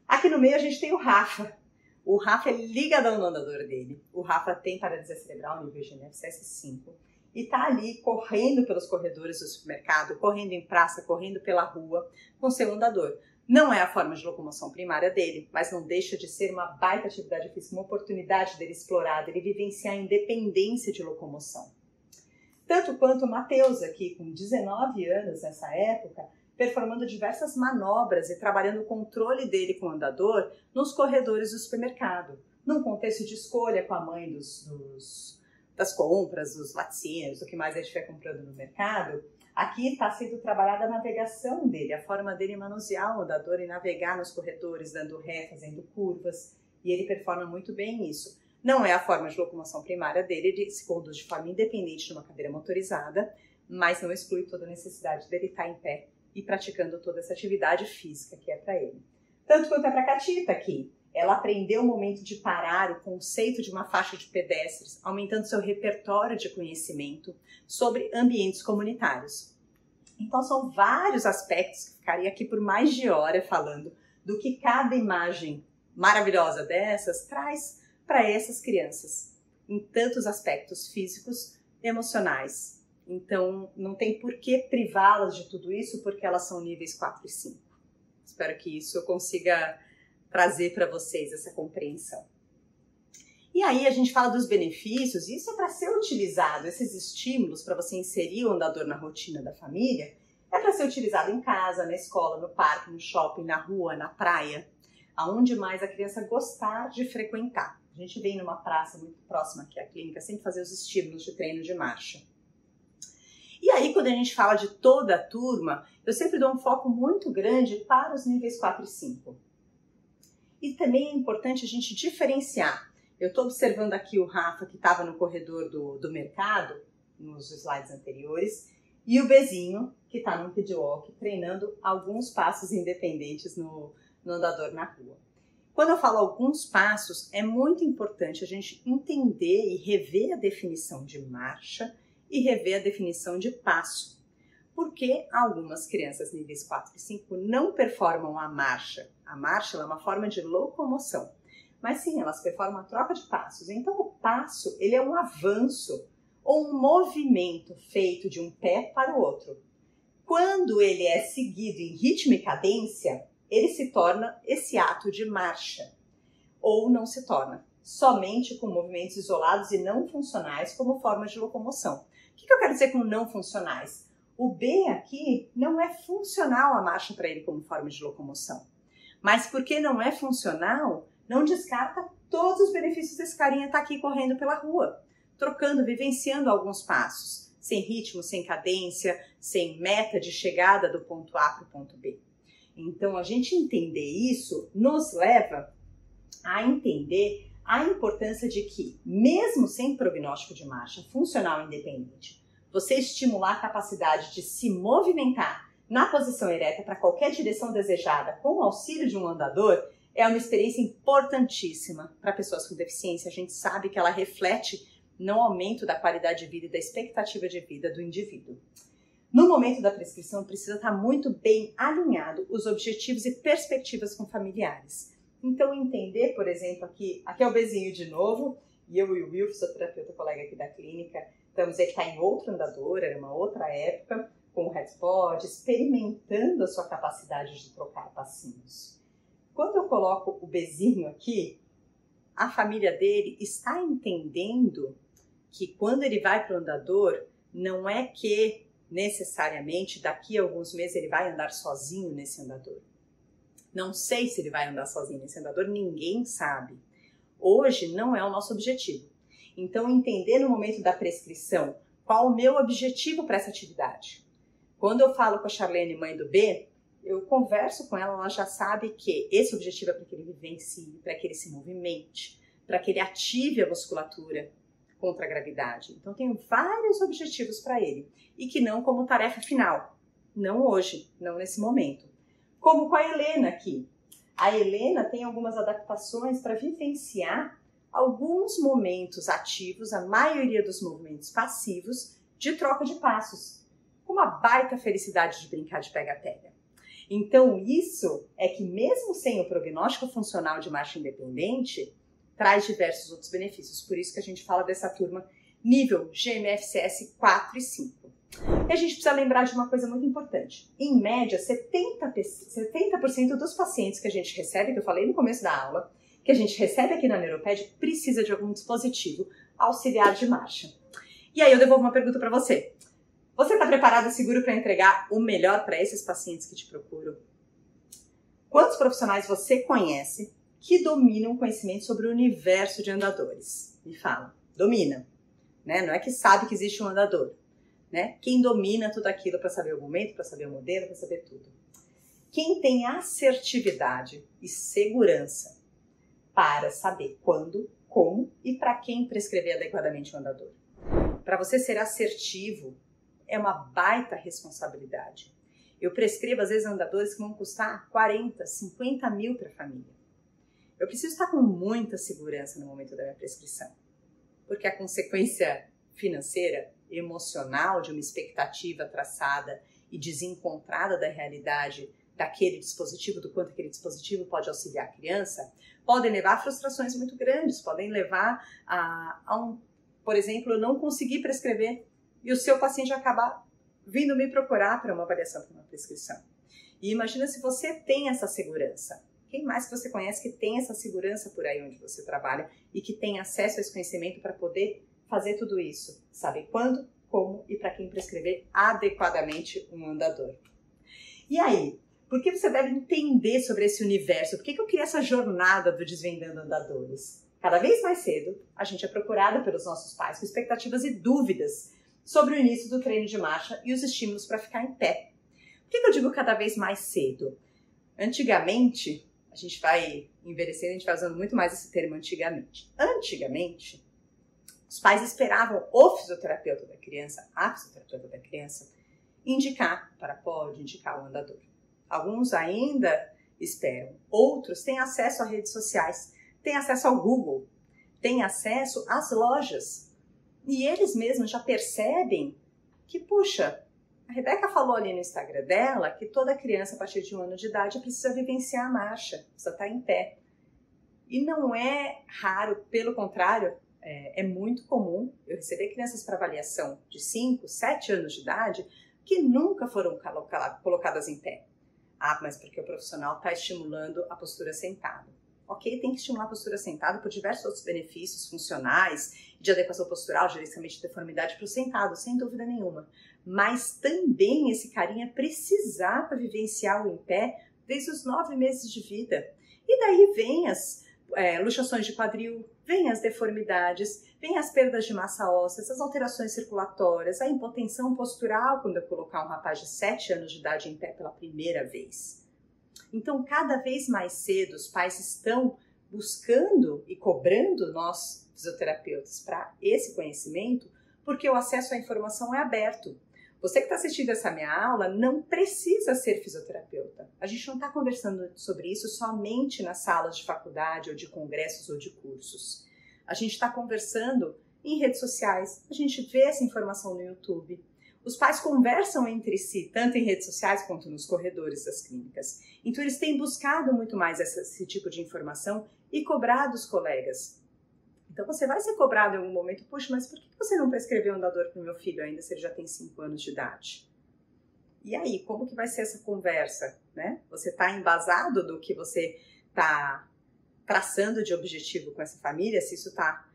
Aqui no meio a gente tem o Rafa. O Rafa é ligadão no andador dele. O Rafa tem paralisia cerebral nível GNSS 5 e tá ali correndo pelos corredores do supermercado, correndo em praça, correndo pela rua com seu andador. Não é a forma de locomoção primária dele, mas não deixa de ser uma baita atividade física, uma oportunidade dele explorar, dele vivenciar a independência de locomoção. Tanto quanto o Matheus aqui, com 19 anos nessa época, performando diversas manobras e trabalhando o controle dele com o andador nos corredores do supermercado, num contexto de escolha com a mãe das compras, dos laticínios, do que mais ele estiver comprando no mercado. Aqui está sendo trabalhada a navegação dele, a forma dele manusear o andador e navegar nos corredores, dando ré, fazendo curvas, e ele performa muito bem isso. Não é a forma de locomoção primária dele, ele se conduz de forma independente numa cadeira motorizada, mas não exclui toda a necessidade dele estar em pé e praticando toda essa atividade física que é para ele. Tanto quanto é para a Catita aqui. Ela aprendeu o momento de parar, o conceito de uma faixa de pedestres, aumentando seu repertório de conhecimento sobre ambientes comunitários. Então são vários aspectos que ficaria aqui por mais de hora falando do que cada imagem maravilhosa dessas traz para essas crianças, em tantos aspectos físicos, emocionais. Então não tem por que privá-las de tudo isso, porque elas são níveis 4 e 5. Espero que isso eu consiga trazer para vocês essa compreensão. E aí a gente fala dos benefícios, e isso é para ser utilizado, esses estímulos para você inserir o andador na rotina da família, é para ser utilizado em casa, na escola, no parque, no shopping, na rua, na praia, aonde mais a criança gostar de frequentar. A gente vem numa praça muito próxima aqui à clínica, sempre fazer os estímulos de treino de marcha. E aí, quando a gente fala de toda a turma, eu sempre dou um foco muito grande para os níveis 4 e 5. E também é importante a gente diferenciar. Eu estou observando aqui o Rafa, que estava no corredor do mercado, nos slides anteriores, e o Bezinho, que está no pedwalk, treinando alguns passos independentes no andador na rua. Quando eu falo alguns passos, é muito importante a gente entender e rever a definição de marcha e rever a definição de passo. Porque algumas crianças níveis 4 e 5 não performam a marcha. A marcha é uma forma de locomoção. Mas sim, elas performam a troca de passos. Então o passo, ele é um avanço ou um movimento feito de um pé para o outro. Quando ele é seguido em ritmo e cadência, ele se torna esse ato de marcha. Ou não se torna, somente com movimentos isolados e não funcionais como forma de locomoção. O que eu quero dizer com não funcionais? O B aqui não é funcional a marcha para ele como forma de locomoção. Mas porque não é funcional, não descarta todos os benefícios desse carinha estar aqui correndo pela rua, trocando, vivenciando alguns passos, sem ritmo, sem cadência, sem meta de chegada do ponto A para o ponto B. Então, a gente entender isso nos leva a entender a importância de que, mesmo sem prognóstico de marcha funcional independente, você estimular a capacidade de se movimentar na posição ereta para qualquer direção desejada com o auxílio de um andador é uma experiência importantíssima para pessoas com deficiência. A gente sabe que ela reflete no aumento da qualidade de vida e da expectativa de vida do indivíduo. No momento da prescrição, precisa estar muito bem alinhado os objetivos e perspectivas com familiares. Então, entender, por exemplo, aqui é o Bezinho de novo, e eu e o Will, fisioterapeuta colega aqui da clínica, estamos ele está em outro andador, era uma outra época, com o headspot, experimentando a sua capacidade de trocar passinhos. Quando eu coloco o Bezinho aqui, a família dele está entendendo que quando ele vai para o andador, não é que necessariamente daqui a alguns meses ele vai andar sozinho nesse andador. Não sei se ele vai andar sozinho nesse andador, ninguém sabe. Hoje não é o nosso objetivo. Então, entender no momento da prescrição qual o meu objetivo para essa atividade. Quando eu falo com a Charlene, mãe do B, eu converso com ela, ela já sabe que esse objetivo é para que ele vivencie, para que ele se movimente, para que ele ative a musculatura contra a gravidade. Então, tenho vários objetivos para ele e que não como tarefa final. Não hoje, não nesse momento. Como com a Helena aqui. A Helena tem algumas adaptações para vivenciar alguns momentos ativos, a maioria dos movimentos passivos, de troca de passos. Com uma baita felicidade de brincar de pega-pega. Então, isso é que mesmo sem o prognóstico funcional de marcha independente, traz diversos outros benefícios. Por isso que a gente fala dessa turma nível GMFCS 4 e 5. E a gente precisa lembrar de uma coisa muito importante. Em média, 70% dos pacientes que a gente recebe, que eu falei no começo da aula, que a gente recebe aqui na Neuroped, precisa de algum dispositivo auxiliar de marcha. E aí eu devolvo uma pergunta para você. Você está preparado e seguro para entregar o melhor para esses pacientes que te procuram? Quantos profissionais você conhece que dominam conhecimento sobre o universo de andadores? Me fala. Domina. Né? Não é que sabe que existe um andador. Né? Quem domina tudo aquilo para saber o momento, para saber o modelo, para saber tudo. Quem tem assertividade e segurança para saber quando, como e para quem prescrever adequadamente o andador. Para você ser assertivo, é uma baita responsabilidade. Eu prescrevo, às vezes, andadores que vão custar 40, 50 mil para a família. Eu preciso estar com muita segurança no momento da minha prescrição, porque a consequência financeira, emocional de uma expectativa traçada e desencontrada da realidade daquele dispositivo, do quanto aquele dispositivo pode auxiliar a criança, podem levar a frustrações muito grandes, podem levar por exemplo, eu não conseguir prescrever e o seu paciente acabar vindo me procurar para uma avaliação, para uma prescrição. E imagina se você tem essa segurança. Quem mais que você conhece que tem essa segurança por aí onde você trabalha e que tem acesso a esse conhecimento para poder fazer tudo isso? Saber quando, como e para quem prescrever adequadamente um andador. E aí, por que você deve entender sobre esse universo? Por que eu criei essa jornada do Desvendando Andadores? Cada vez mais cedo, a gente é procurada pelos nossos pais com expectativas e dúvidas sobre o início do treino de marcha e os estímulos para ficar em pé. Por que eu digo cada vez mais cedo? Antigamente, a gente vai envelhecendo, a gente vai usando muito mais esse termo antigamente. Antigamente, os pais esperavam o fisioterapeuta da criança, a fisioterapeuta da criança, indicar parapode, indicar o andador. Alguns ainda esperam, outros têm acesso a redes sociais, têm acesso ao Google, têm acesso às lojas. E eles mesmos já percebem que, puxa, a Rebeca falou ali no Instagram dela que toda criança a partir de 1 ano de idade precisa vivenciar a marcha, precisa estar em pé. E não é raro, pelo contrário, é muito comum eu receber crianças para avaliação de 5, 7 anos de idade que nunca foram colocadas em pé. Ah, mas porque o profissional está estimulando a postura sentada. Ok, tem que estimular a postura sentada por diversos outros benefícios funcionais, de adequação postural, gerenciamento de deformidade para o sentado, sem dúvida nenhuma. Mas também esse carinha precisar para vivenciar o em pé desde os 9 meses de vida. E daí vem as luxações de quadril, vem as deformidades, vem as perdas de massa óssea, as alterações circulatórias, a impotensão postural quando eu colocar um rapaz de 7 anos de idade em pé pela primeira vez. Então, cada vez mais cedo, os pais estão buscando e cobrando nós, fisioterapeutas, para esse conhecimento, porque o acesso à informação é aberto. Você que está assistindo essa minha aula não precisa ser fisioterapeuta. A gente não está conversando sobre isso somente nas salas de faculdade, ou de congressos, ou de cursos. A gente está conversando em redes sociais, a gente vê essa informação no YouTube. Os pais conversam entre si, tanto em redes sociais quanto nos corredores das clínicas. Então, eles têm buscado muito mais esse tipo de informação e cobrado os colegas. Então, você vai ser cobrado em algum momento, puxa, mas por que você não prescreveu um andador para o meu filho ainda, se ele já tem 5 anos de idade? E aí, como que vai ser essa conversa? Né? Você está embasado do que você está traçando de objetivo com essa família, se isso está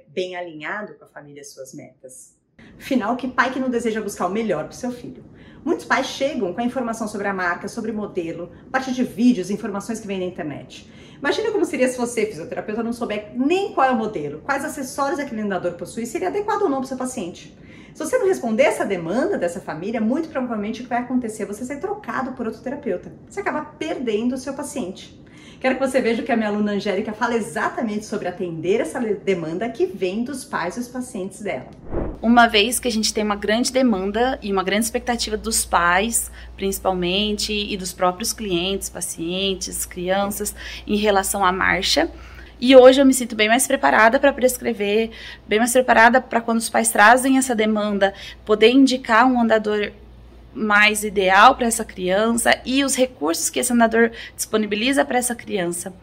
bem alinhado com a família e suas metas? Afinal, que pai que não deseja buscar o melhor para o seu filho? Muitos pais chegam com a informação sobre a marca, sobre o modelo, a partir de vídeos, informações que vêm na internet. Imagina como seria se você, fisioterapeuta, não souber nem qual é o modelo, quais acessórios aquele andador possui, seria adequado ou não para o seu paciente. Se você não responder essa demanda dessa família, muito provavelmente o que vai acontecer é você ser trocado por outro terapeuta. Você acaba perdendo o seu paciente. Quero que você veja que a minha aluna Angélica fala exatamente sobre atender essa demanda que vem dos pais e dos pacientes dela. Uma vez que a gente tem uma grande demanda e uma grande expectativa dos pais, principalmente, e dos próprios clientes, pacientes, crianças, em relação à marcha. E hoje eu me sinto bem mais preparada para prescrever, bem mais preparada para quando os pais trazem essa demanda, poder indicar um andador mais ideal para essa criança e os recursos que esse andador disponibiliza para essa criança.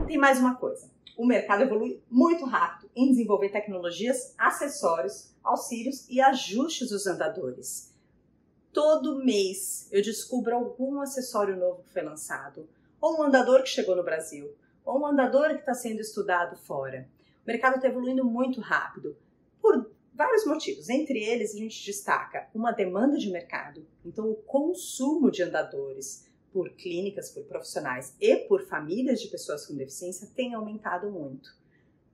Tem mais uma coisa. O mercado evolui muito rápido em desenvolver tecnologias, acessórios, auxílios e ajustes dos andadores. Todo mês eu descubro algum acessório novo que foi lançado, ou um andador que chegou no Brasil, ou um andador que está sendo estudado fora. O mercado está evoluindo muito rápido, por vários motivos. Entre eles, a gente destaca uma demanda de mercado. Então, o consumo de andadores por clínicas, por profissionais e por famílias de pessoas com deficiência tem aumentado muito.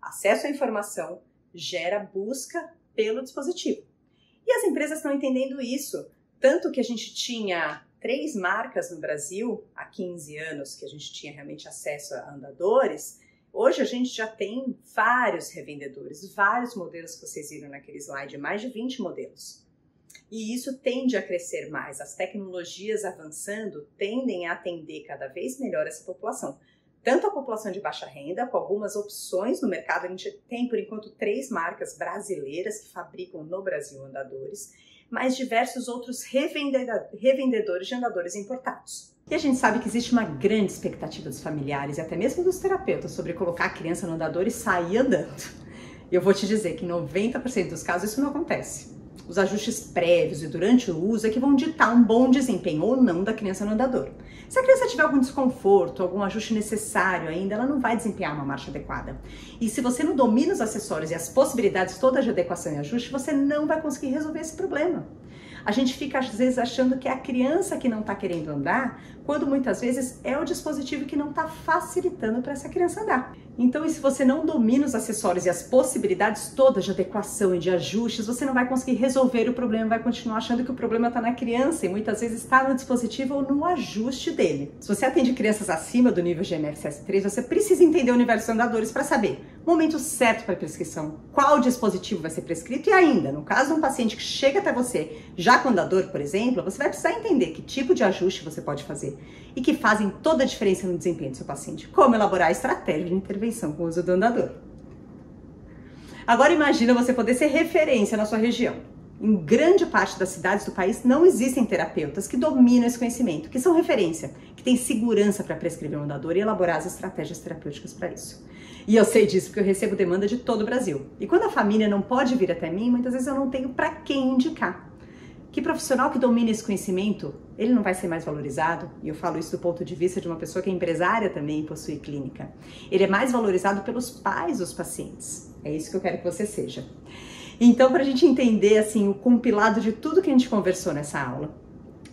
Acesso à informação gera busca pelo dispositivo. E as empresas estão entendendo isso, tanto que a gente tinha 3 marcas no Brasil, há 15 anos que a gente tinha realmente acesso a andadores. Hoje a gente já tem vários revendedores, vários modelos que vocês viram naquele slide, mais de 20 modelos. E isso tende a crescer mais. As tecnologias avançando tendem a atender cada vez melhor essa população. Tanto a população de baixa renda, com algumas opções no mercado. A gente tem, por enquanto, 3 marcas brasileiras que fabricam no Brasil andadores, mas diversos outros revendedores de andadores importados. E a gente sabe que existe uma grande expectativa dos familiares e até mesmo dos terapeutas sobre colocar a criança no andador e sair andando. E eu vou te dizer que em 90% dos casos isso não acontece. Os ajustes prévios e durante o uso é que vão ditar um bom desempenho ou não da criança no andador. Se a criança tiver algum desconforto, algum ajuste necessário ainda, ela não vai desempenhar uma marcha adequada. E se você não domina os acessórios e as possibilidades todas de adequação e ajuste, você não vai conseguir resolver esse problema. A gente fica, às vezes, achando que é a criança que não está querendo andar, quando muitas vezes é o dispositivo que não está facilitando para essa criança andar. Então, e se você não domina os acessórios e as possibilidades todas de adequação e de ajustes, você não vai conseguir resolver o problema, vai continuar achando que o problema está na criança e muitas vezes está no dispositivo ou no ajuste dele. Se você atende crianças acima do nível GMFCS3, você precisa entender o universo dos andadores para saber o momento certo para a prescrição, qual dispositivo vai ser prescrito e ainda, no caso de um paciente que chega até você já com andador, por exemplo, você vai precisar entender que tipo de ajuste você pode fazer e que fazem toda a diferença no desempenho do seu paciente. Como elaborar a estratégia de intervenção com o uso do andador. Agora imagina você poder ser referência na sua região. Em grande parte das cidades do país não existem terapeutas que dominam esse conhecimento, que são referência, que têm segurança para prescrever um andador e elaborar as estratégias terapêuticas para isso. E eu sei disso porque eu recebo demanda de todo o Brasil. E quando a família não pode vir até mim, muitas vezes eu não tenho para quem indicar. Que profissional que domina esse conhecimento, ele não vai ser mais valorizado, e eu falo isso do ponto de vista de uma pessoa que é empresária também e possui clínica. Ele é mais valorizado pelos pais dos pacientes. É isso que eu quero que você seja. Então, para a gente entender assim, o compilado de tudo que a gente conversou nessa aula,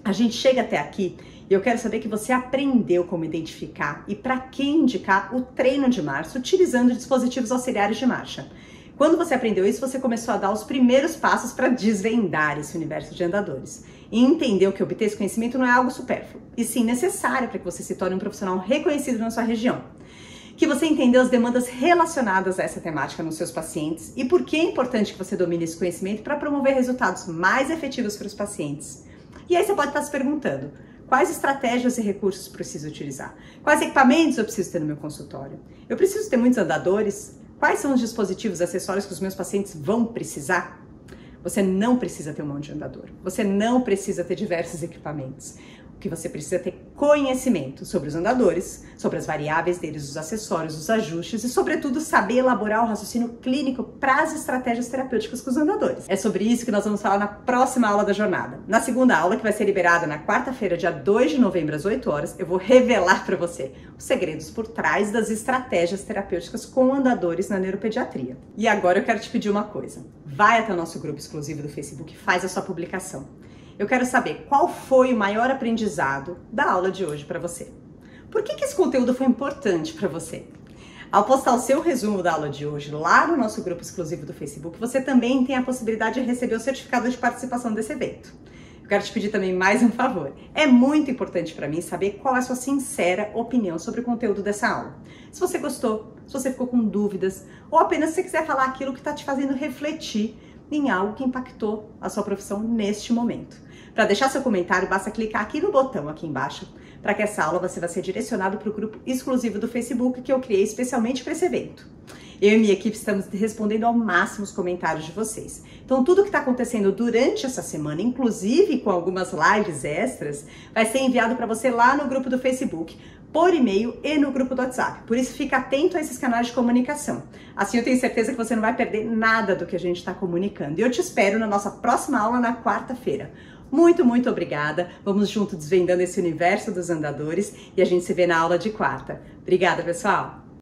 a gente chega até aqui e eu quero saber que você aprendeu como identificar e para quem indicar o treino de marcha utilizando dispositivos auxiliares de marcha. Quando você aprendeu isso, você começou a dar os primeiros passos para desvendar esse universo de andadores. E entendeu que obter esse conhecimento não é algo supérfluo, e sim necessário para que você se torne um profissional reconhecido na sua região. Que você entendeu as demandas relacionadas a essa temática nos seus pacientes e por que é importante que você domine esse conhecimento para promover resultados mais efetivos para os pacientes. E aí você pode estar se perguntando, quais estratégias e recursos preciso utilizar? Quais equipamentos eu preciso ter no meu consultório? Eu preciso ter muitos andadores? Quais são os dispositivos, acessórios que os meus pacientes vão precisar? Você não precisa ter um monte de andador. Você não precisa ter diversos equipamentos. que você precisa ter conhecimento sobre os andadores, sobre as variáveis deles, os acessórios, os ajustes e, sobretudo, saber elaborar o raciocínio clínico para as estratégias terapêuticas com os andadores. É sobre isso que nós vamos falar na próxima aula da jornada. Na segunda aula, que vai ser liberada na quarta-feira, dia 2 de novembro, às 8 horas, eu vou revelar para você os segredos por trás das estratégias terapêuticas com andadores na neuropediatria. E agora eu quero te pedir uma coisa. Vai até o nosso grupo exclusivo do Facebook e faz a sua publicação. Eu quero saber qual foi o maior aprendizado da aula de hoje para você. Por que esse conteúdo foi importante para você? Ao postar o seu resumo da aula de hoje lá no nosso grupo exclusivo do Facebook, você também tem a possibilidade de receber o certificado de participação desse evento. Eu quero te pedir também mais um favor. É muito importante para mim saber qual é a sua sincera opinião sobre o conteúdo dessa aula. Se você gostou, se você ficou com dúvidas, ou apenas se você quiser falar aquilo que está te fazendo refletir em algo que impactou a sua profissão neste momento. Para deixar seu comentário, basta clicar aqui no botão aqui embaixo, para que essa aula você vai ser direcionado para o grupo exclusivo do Facebook que eu criei especialmente para esse evento. Eu e minha equipe estamos respondendo ao máximo os comentários de vocês. Então, tudo que está acontecendo durante essa semana, inclusive com algumas lives extras, vai ser enviado para você lá no grupo do Facebook, por e-mail e no grupo do WhatsApp. Por isso, fica atento a esses canais de comunicação. Assim, eu tenho certeza que você não vai perder nada do que a gente está comunicando. E eu te espero na nossa próxima aula na quarta-feira. Muito, muito obrigada. Vamos junto desvendando esse universo dos andadores e a gente se vê na aula de quarta. Obrigada, pessoal!